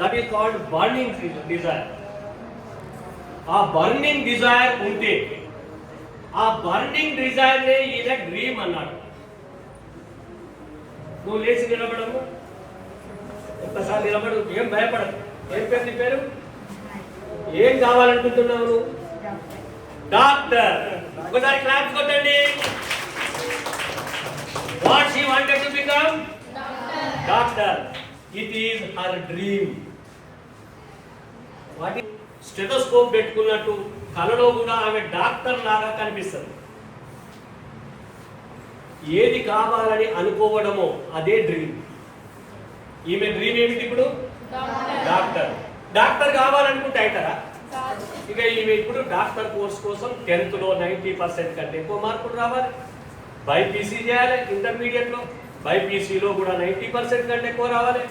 That is called burning desire. ఆ burning desire ఉంటే ఆ బర్నింగ్ డిజైర్ నే ఈయన డ్రీమ్ అన్నాడు. నువ్వు లేచి నిలబడము, ఒక్కసారి నిలబడు, ఏం భయపడదు. ఏం పేరు నీ పేరు? ఏం కావాలనుకుంటున్నావు నువ్వు? డాక్టర్. ఒకసారి క్లాప్స్ కొట్టండి. What she wanted to become? Doctor. It is her dream. What is stethoscope పెట్టుకున్నట్టు కలలో కూడా ఆమె డాక్టర్ లాగా కనిపిస్తుంది. ఏది కావాలని అనుకోవడమో అదే డ్రీమ్. ఈమె డ్రీమ్ ఏమిటి ఇప్పుడు? డాక్టర్. డాక్టర్ కావాలనుకుంటే అవుతారా? ఇక ఈమె ఇప్పుడు డాక్టర్ కోర్స్ కోసం 10th లో 90% కంటే ఎక్కువ మార్కులు రావాలి. బైపీసీ చేయాలి, ఇంటర్మీడియట్ లో బైపీసీలో కూడా 90% కంటే ఎక్కువ రావాలి.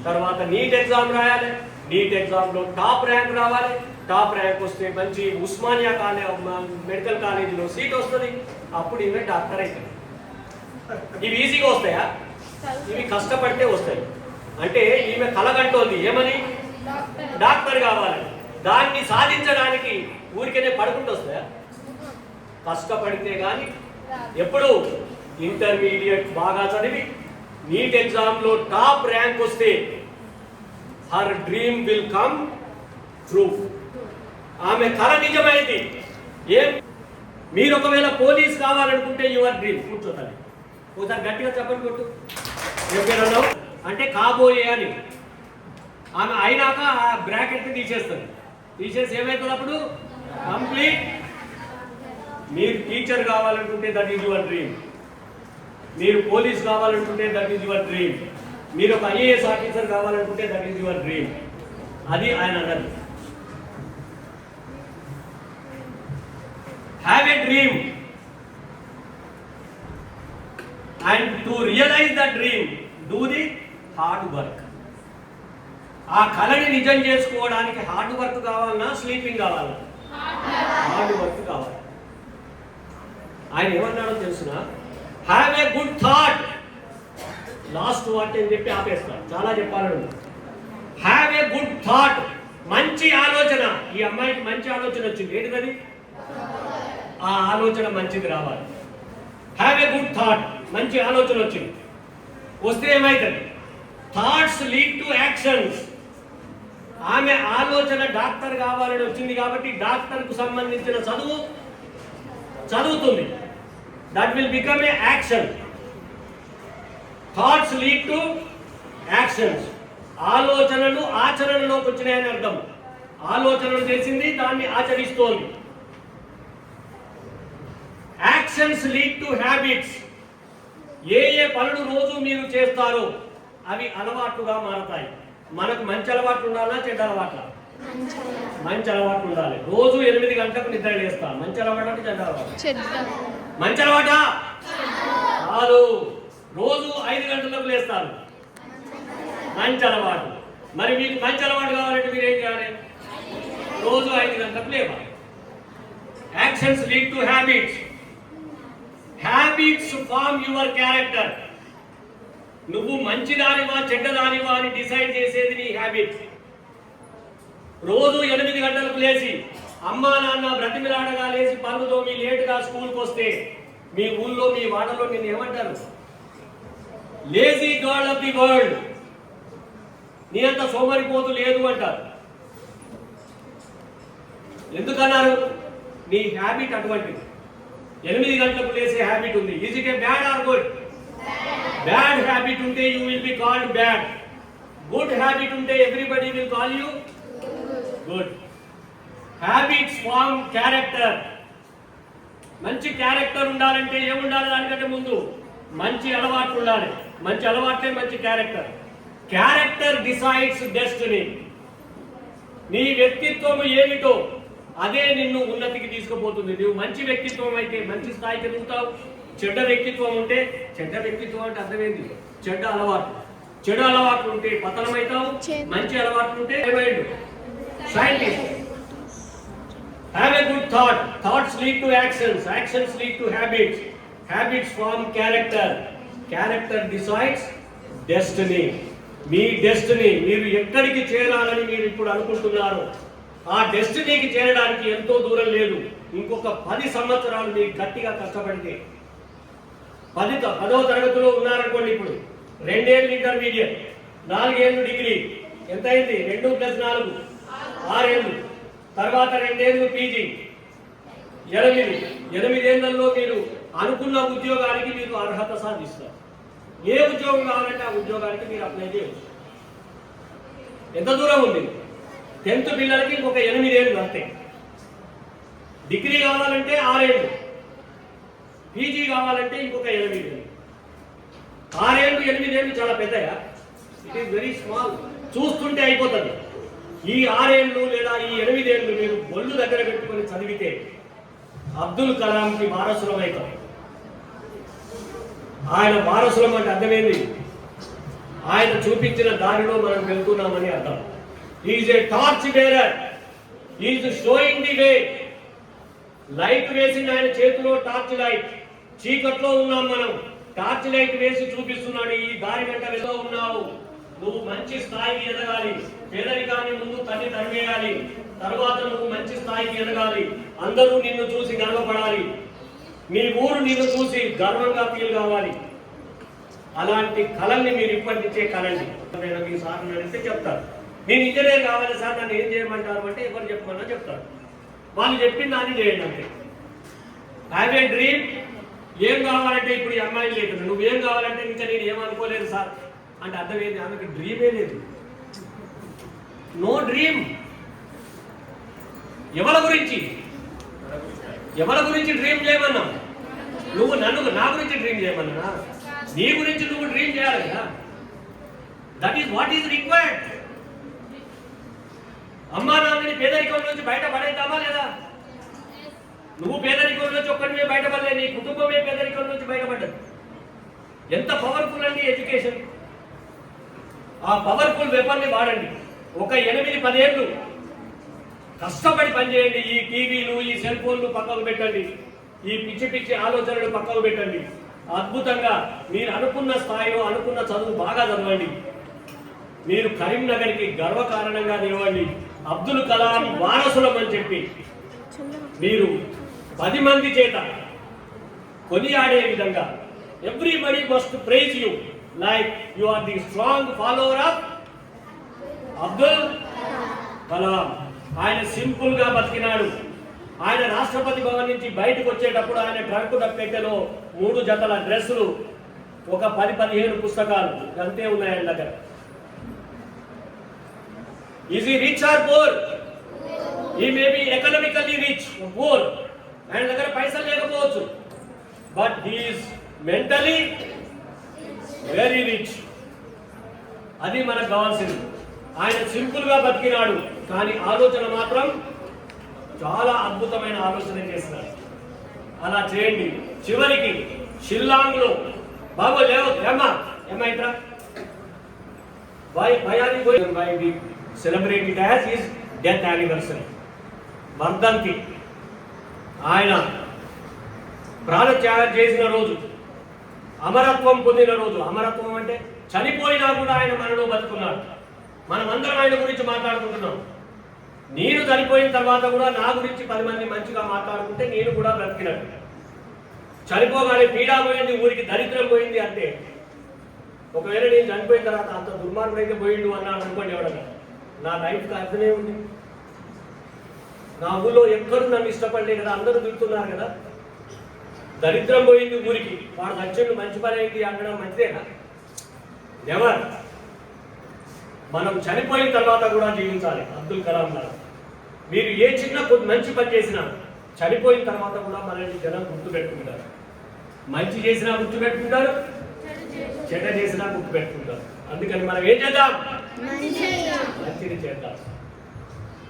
తర్వాత నీట్ ఎగ్జామ్ రాయాలి, నీట్ ఎగ్జామ్ లో టాప్ ర్యాంక్ రావాలి. టాప్ ర్యాంక్ వస్తే మంచి ఉస్మానియా మెడికల్ కాలేజీలో సీట్ వస్తుంది. అప్పుడు ఈమె డాక్టర్ అవుతుంది. ఇవి ఈజీగా వస్తాయా? ఇవి కష్టపడితే వస్తాయి. అంటే ఈమె కలగంటోంది ఏమని? డాక్టర్ కావాలి. దాన్ని సాధించడానికి ఊరికేనే పడుకుంటూ వస్తాయా? కష్టపడితే కానీ. ఎప్పుడు ఇంటర్మీడియట్ బాగా చదివి నీట్ ఎగ్జామ్ లో టాప్ ర్యాంక్ వస్తే her dream will come true. ఆమె కల నిజమైంది. ఏం? మీరు ఒకవేళ పోలీస్ కావాలనుకుంటే యువర్ డ్రీమ్. కూర్చోతాను ఒకసారి గట్టిగా చెప్పండి కొట్టు. చెప్పారన్నావు అంటే కాబోయే అని. ఆమె అయినాక ఆ బ్రాకెట్ తీసేస్తుంది. తీసేసి ఏమవుతుంది అప్పుడు? కంప్లీట్. మీరు టీచర్ కావాలనుకుంటే దట్ ఈజ్ యువర్ డ్రీమ్. మీరు పోలీస్ కావాలనుకుంటే దట్ ఈజ్ యువర్ డ్రీమ్. మీరు ఒక ఐఏఎస్ ఆఫీసర్ కావాలనుకుంటే దట్ ఈజ్ యువర్ డ్రీమ్. అది ఆయన అన్నది. Have a dream and to realise the dream do the hard work. ఆ కళని నిజం చేసుకోవడానికి హార్డ్ వర్క్ కావాలన్నా స్లీపింగ్ కావాలన్నా? హార్డ్ వర్క్ కావాలి. ఆయన ఏమన్నాడో తెలుసునా? Have a good thought. Last what అని చెప్పి ఆపేస్తాడు. చాలా చెప్పాలని. Have a good thought. మంచి ఆలోచన. ఈ అమ్మాయికి మంచి ఆలోచన వచ్చింది. ఏంటిది? ఆ ఆలోచన మంచిది రావాలి. Have a good thought. మంచి ఆలోచన వచ్చింది. వస్తే ఏమవుతుంది? Thoughts lead to actions. ఆమె ఆలోచన డాక్టర్ కావాలని వచ్చింది కాబట్టి డాక్టర్కు సంబంధించిన చదువు చదువుతుంది. That will become a action. Thoughts lead to actions. ఆలోచనలు ఆచరణలోకి వచ్చినాయని అర్థం. ఆలోచనలు చేసింది, దాన్ని ఆచరిస్తోంది. Actions lead to habits. ఏ ఏ పనులు రోజు మీరు చేస్తారో అవి అలవాట్లుగా మారతాయి. మనకు మంచి అలవాట్లు ఉండాలా చెడ్డ అలవాట్ల? మంచి అలవాట్లు ఉండాలి. రోజు 8 గంటలకు నిద్ర లేస్తాం. మంచి అలవాటు అంటే చెడ్డ అలవాటు? మంచి అలవాట కాదు. రోజు 5 గంటలకు లేస్తారు. మంచి అలవాటు. మరి మీకు మంచి అలవాటు కావాలంటే మీరు ఏం చేయాలి? రోజు 5 గంటలకు లేవాలి. Actions lead to habits. Habits form your character. నువ్వు మంచిదానివా చెడ్డదానివా అని డిసైడ్ చేసేది నీ హ్యాబిట్. రోజు 8 గంటలకు లేచి అమ్మా నాన్న బ్రతిమిలాడగా లేచి పనులతో మీ లేటుగా స్కూల్కి వస్తే మీ ఊళ్ళో మీ వాడలో నిన్ను ఏమంటారు? Lazy girl of the world. నీ అంత సోమరిపోతు లేదు అంటారు. ఎందుకన్నారు? నీ హ్యాబిట్ అటువంటిది. 8 గంటలకు లేసే హ్యాబిట్ ఉంది. Is it a bad or good? Bad habit ఉంటే you will be called bad. Good habit ఉంటే everybody will call you good. Habits form character. మంచి క్యారెక్టర్ ఉండాలంటే ఏముండాలి? దానికంటే ముందు మంచి అలవాట్లు ఉండాలి. మంచి అలవాట్లే మంచి క్యారెక్టర్. Character decides destiny. నీ వ్యక్తిత్వం ఏమిటో అదే నిన్ను ఉన్నతికి తీసుకుపోతుంది. నువ్వు మంచి వ్యక్తిత్వం అయితే మంచి స్థాయికి ఎదుగుతావు. చెడ్డ వ్యక్తిత్వం ఉంటే, చెడ్డ వ్యక్తిత్వం అంటే అర్థమైంది చెడ్డ అలవాటు. చెడు అలవాట్లు ఉంటే పతనమవుతావు. మంచి అలవాట్లు ఉంటే ఏమైండు? Scientist. Have a good thought. Thoughts lead to actions. Actions lead to habits. Habits form character. Character decides destiny. మీ డెస్టినీ, మీరు ఎక్కడికి చేరాలని మీరు ఇప్పుడు అనుకుంటున్నారు, ఆ డెస్టినీకి చేరడానికి ఎంతో దూరం లేదు. ఇంకొక 10 సంవత్సరాలు మీరు గట్టిగా కష్టపడితే, 10వ తరగతిలో ఉన్నారనుకోండి, ఇప్పుడు 2 ఏళ్ళు ఇంటర్మీడియట్, 4 ఏళ్ళు డిగ్రీ, ఎంత అయింది? 2 + 4 6 ఏళ్ళు, తర్వాత 2 ఏళ్ళు పీజీ, 8 ఏళ్లలో మీరు అనుకున్న ఉద్యోగానికి మీరు అర్హత సాధిస్తారు. ఏ ఉద్యోగం కావాలంటే ఆ ఉద్యోగానికి మీరు అప్లై చేయవచ్చు. ఎంత దూరం ఉంది? 10th పిల్లలకి ఇంకొక 8 ఏళ్ళు అంతే. డిగ్రీ కావాలంటే 6 ఏళ్ళు, పీజీ కావాలంటే ఇంకొక 8 ఏళ్ళు. 6 ఏళ్ళు 8 ఏళ్ళు చాలా పెద్దగా, ఇట్ ఈస్ వెరీ స్మాల్. చూస్తుంటే అయిపోతుంది. ఈ 6 ఏళ్ళు లేదా ఈ 8 ఏళ్ళు మీరు ఒళ్ళు దగ్గర పెట్టుకొని చదివితే అబ్దుల్ కలాంకి వారసులం అవుతాం. ఆయన వారసులం అంటే అర్థమైంది, ఆయన చూపించిన దారిలో మనం వెళ్తున్నామని అర్థం. Is a torch bearer, is sowing the way. Light వేసింది ఆయన చేతిలో, టార్చ్ లైట్. చీకట్లో ఉన్నాం మనం, టార్చ్ లైట్ వేసి చూపిస్తున్నాడు, ఈ దారి వెంట వెళ్తూ ఉన్నావు, నువ్వు మంచి స్థాయికి ఎదగాలి. పేదరికాన్ని ముందు తల్లి తరిమేయాలి, తర్వాత నువ్వు మంచి స్థాయికి ఎదగాలి. అందరూ నిన్ను చూసి గర్వపడాలి, మీ ఊరు నిన్ను చూసి గర్వంగా ఫీల్ కావాలి. అలాంటి కళల్ని మీరు ఇప్పటి నుంచే కలండి. మీ సార్ అడిగితే చెప్తారు, నేను ఇంజనీర్ కావాలి సార్, నన్ను ఏం చేయమంటారు అంటే ఎవరు చెప్పమన్నా చెప్తారు. వాళ్ళు చెప్పిన దాన్ని చేయండి అంతే. Have a dream. ఏం కావాలంటే ఇప్పుడు ఈ అమ్మాయి లేదు, నువ్వేం కావాలంటే ఇంకా నేను ఏమనుకోలేదు సార్ అంటే అర్థం ఏంటి? ఆమెకు డ్రీమే లేదు, నో డ్రీమ్. ఎవరి గురించి డ్రీమ్ చేయమన్నా? నువ్వు నా గురించి డ్రీమ్ చేయమన్నా? నీ గురించి నువ్వు డ్రీమ్ చేయాలి కదా. That is what is required. అమ్మా నాన్నని పేదరికం నుంచి బయట పడేద్దామా లేదా? నువ్వు పేదరికం నుంచి ఒక్కడివే బయటపడలే, నీ కుటుంబమే పేదరికం నుంచి బయటపడ్డది. ఎంత పవర్ఫుల్ అండి ఎడ్యుకేషన్. ఆ పవర్ఫుల్ వెపన్ని వాడండి. ఒక 8-10 ఏళ్ళు కష్టపడి పనిచేయండి. ఈ టీవీలు, ఈ సెల్ ఫోన్లు పక్కకు పెట్టండి, ఈ పిచ్చి ఆలోచనలు పక్కకు పెట్టండి. అద్భుతంగా మీరు అనుకున్న స్థాయిలో అనుకున్న చదువు బాగా చదవండి. మీరు కరీంనగర్కి గర్వకారణంగా నిలవండి. అబ్దుల్ కలాం వారసులం అని చెప్పి మీరు 10 మంది చేత కొనియాడే విధంగా, everybody must praise you like you are the strong follower of Abdul Kalam. ఆయన సింపుల్ గా బతికినాడు. ఆయన రాష్ట్రపతి భవన్ నుంచి బయటకు వచ్చేటప్పుడు ఆయన ట్రంక్ పెట్టెలో 3 జతల డ్రెస్సులు, ఒక 10-15 పుస్తకాలు అంతే ఉన్నాయి ఆయన దగ్గర. ఈజ్ ఈ rich or poor? He may be economically rich, poor. ఆయన దగ్గర పైసలు లేకపోవచ్చు, but he is mentally very rich. అది మనకు కావాల్సింది. ఆయన సింపుల్ గా బతికినాడు, కానీ ఆలోచన మాత్రం చాలా అద్భుతమైన ఆలోచన చేసినాడు. అలా చేయండి. చివరికి షిల్లాంగ్ లో బాబు లేవు ఏమైనా celebrated as his death anniversary, వర్ధంతి. ఆయన ప్రాణత్యాగం చేసిన రోజు, అమరత్వం పొందిన రోజు. అమరత్వం అంటే చనిపోయినా కూడా ఆయన మనలో బతుకున్నాడు. మనం అందరం ఆయన గురించి మాట్లాడుకుంటున్నాం. నేను చనిపోయిన తర్వాత కూడా నా గురించి 10 మంది మంచిగా మాట్లాడుకుంటే నేను కూడా బ్రతికినట్టు. చనిపోగానే పీడా పోయింది, ఊరికి దరిద్రం పోయింది అంటే, ఒకవేళ నేను చనిపోయిన తర్వాత అంత దుర్మార్గుడు అయితే పోయిండు అన్నాడు అనుకోండి ఎవడన్నా, నా లైఫ్కి అర్థమే ఉంది. నా ఊళ్ళో ఎక్కడూ నన్ను ఇష్టపడలే కదా, అందరూ తిడుతున్నారు కదా, దరిద్రం పోయింది ఊరికి, వాడు నచ్చండు మంచి పని అయింది అనడం మంచిదేనా? ఎవరు? మనం చనిపోయిన తర్వాత కూడా జీవించాలి. అబ్దుల్ కలాం గారు, మీరు ఏ చిన్న మంచి పని చేసినా చనిపోయిన తర్వాత కూడా మనల్ని జనం గుర్తుపెట్టుకుంటారు. మంచి చేసినా గుర్తుపెట్టుకుంటారు, చెడ్డ చేసినా గుర్తుపెట్టుకుంటారు. అందుకని మనం ఏం చేద్దాం? మంచిది చేద్దాం.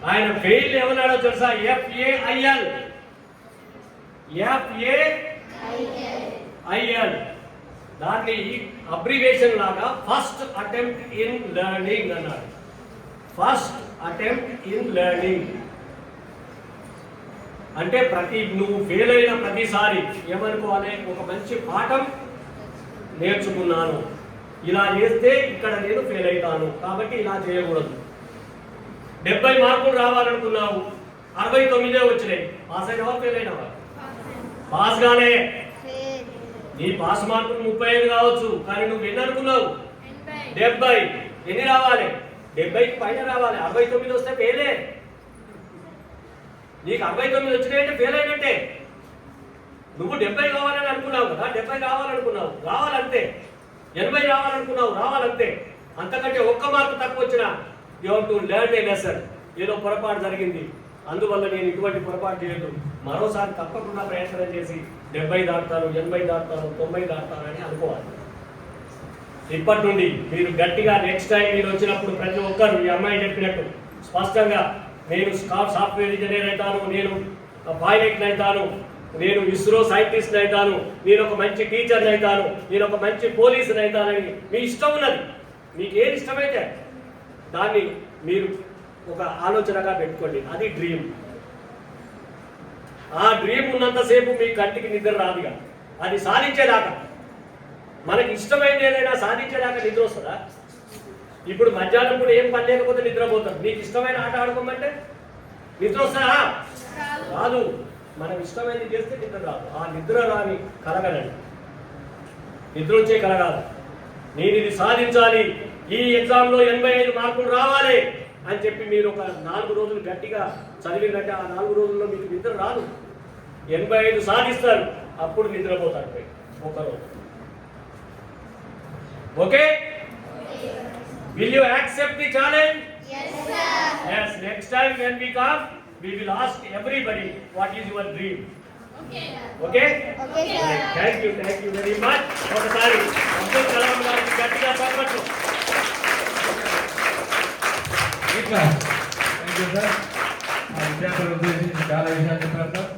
ఆయన ఫెయిల్ ఏమన్నాడో తెలుసా? FAIL. దాన్ని అబ్రివేషన్ లాగా ఫస్ట్ అటెంప్ట్ ఇన్ లెర్నింగ్ అన్నాడు. ఫస్ట్ అటెంప్ట్ ఇన్ లెర్నింగ్ అంటే నువ్వు ఫెయిల్ అయిన ప్రతిసారి ఏమనుకోవాలి? ఒక మంచి పాఠం నేర్చుకున్నాను, ఇలా చేస్తే ఇక్కడ నేను ఫెయిల్ అవుతాను, కాబట్టి ఇలా చేయకూడదు. 70 మార్కులు రావాలనుకున్నావు, 69 వచ్చినాయి, పాస్ అయినవా ఫెయిల్ అయినవా? పాస్ గానే. నీ పాస్ మార్కులు 35 కావచ్చు, కానీ నువ్వు ఎన్ని అనుకున్నావు? 70. ఎన్ని రావాలి? 70కి పైన రావాలి. 69 వస్తే ఫెయిలే. నీకు 69 వచ్చినాయంటే ఫెయిల్ అయినట్టే. నువ్వు 70 కావాలని అనుకున్నావు కదా, 70 రావాలనుకున్నావు, రావాలంతే. 80 రావాలనుకున్నావు, రావాలంతే. అంతకంటే ఒక్క మార్కు తక్కువ వచ్చినా you have to learn A lesson. ఏదో పొరపాటు జరిగింది, అందువల్ల నేను ఇటువంటి పొరపాటు చేయదు, మరోసారి తప్పకుండా ప్రయత్నం చేసి 70 దాటుతాను, 80 దాటుతాను, 90 దాటుతాను అని అనుకోవాలి. ఇప్పటి నుండి మీరు గట్టిగా నెక్స్ట్ టైం మీరు వచ్చినప్పుడు ప్రతి ఒక్కరు ఈ అమ్మాయి చెప్పినట్టు స్పష్టంగా నేను సాఫ్ట్వేర్ ఇంజనీర్ అవుతాను, నేను పైలట్ అవుతాను, నేను ఇస్రో సైంటిస్ట్ అవుతాను, నేను ఒక మంచి టీచర్ అవుతాను, నేను ఒక మంచి పోలీసుని అవుతానని మీ ఇష్టం ఉన్నది. మీకు ఏది ఇష్టమైతే దాన్ని మీరు ఒక ఆలోచనగా పెట్టుకోండి. అది డ్రీమ్. ఆ డ్రీమ్ ఉన్నంతసేపు మీ కంటికి నిద్ర రాదుగా. అది సాధించేదాకా, మనకి ఇష్టమైంది ఏదైనా సాధించేదాకా నిద్ర వస్తుందా? ఇప్పుడు మధ్యాహ్నం కూడా ఏం పని లేకపోతే నిద్రపోతాం. నీకు ఇష్టమైన ఆట ఆడుకోమంటే నిద్ర వస్తుందా? రాదు. మనం ఇష్టమైనది చేస్తే నిద్ర రాదు. ఆ నిద్ర రాని కలగనండి, నిద్ర వచ్చే కలగాలి. నేను ఇది సాధించాలి, ఈ ఎగ్జామ్లో 85 మార్కులు రావాలి అని చెప్పి మీరు ఒక 4 రోజులు గట్టిగా చదివినట్టే ఆ 4 రోజుల్లో మీకు నిద్ర రాదు. 85 సాధిస్తారు, అప్పుడు నిద్రపోతారు పోయి ఒకరోజు. Okay? Will you accept the challenge? Yes, sir. Yes. Next time when we come, we will ask everybody what is your dream. Okay. Okay? Okay, sir. Thank you very much. ఒకసారి అబ్దుల్ కలాం గారికి గట్టిగా చప్పట్లు. Thank you sir. విద్యార్థుల ఉద్దేశించి చాలా విషయాలు చెప్పారు sir.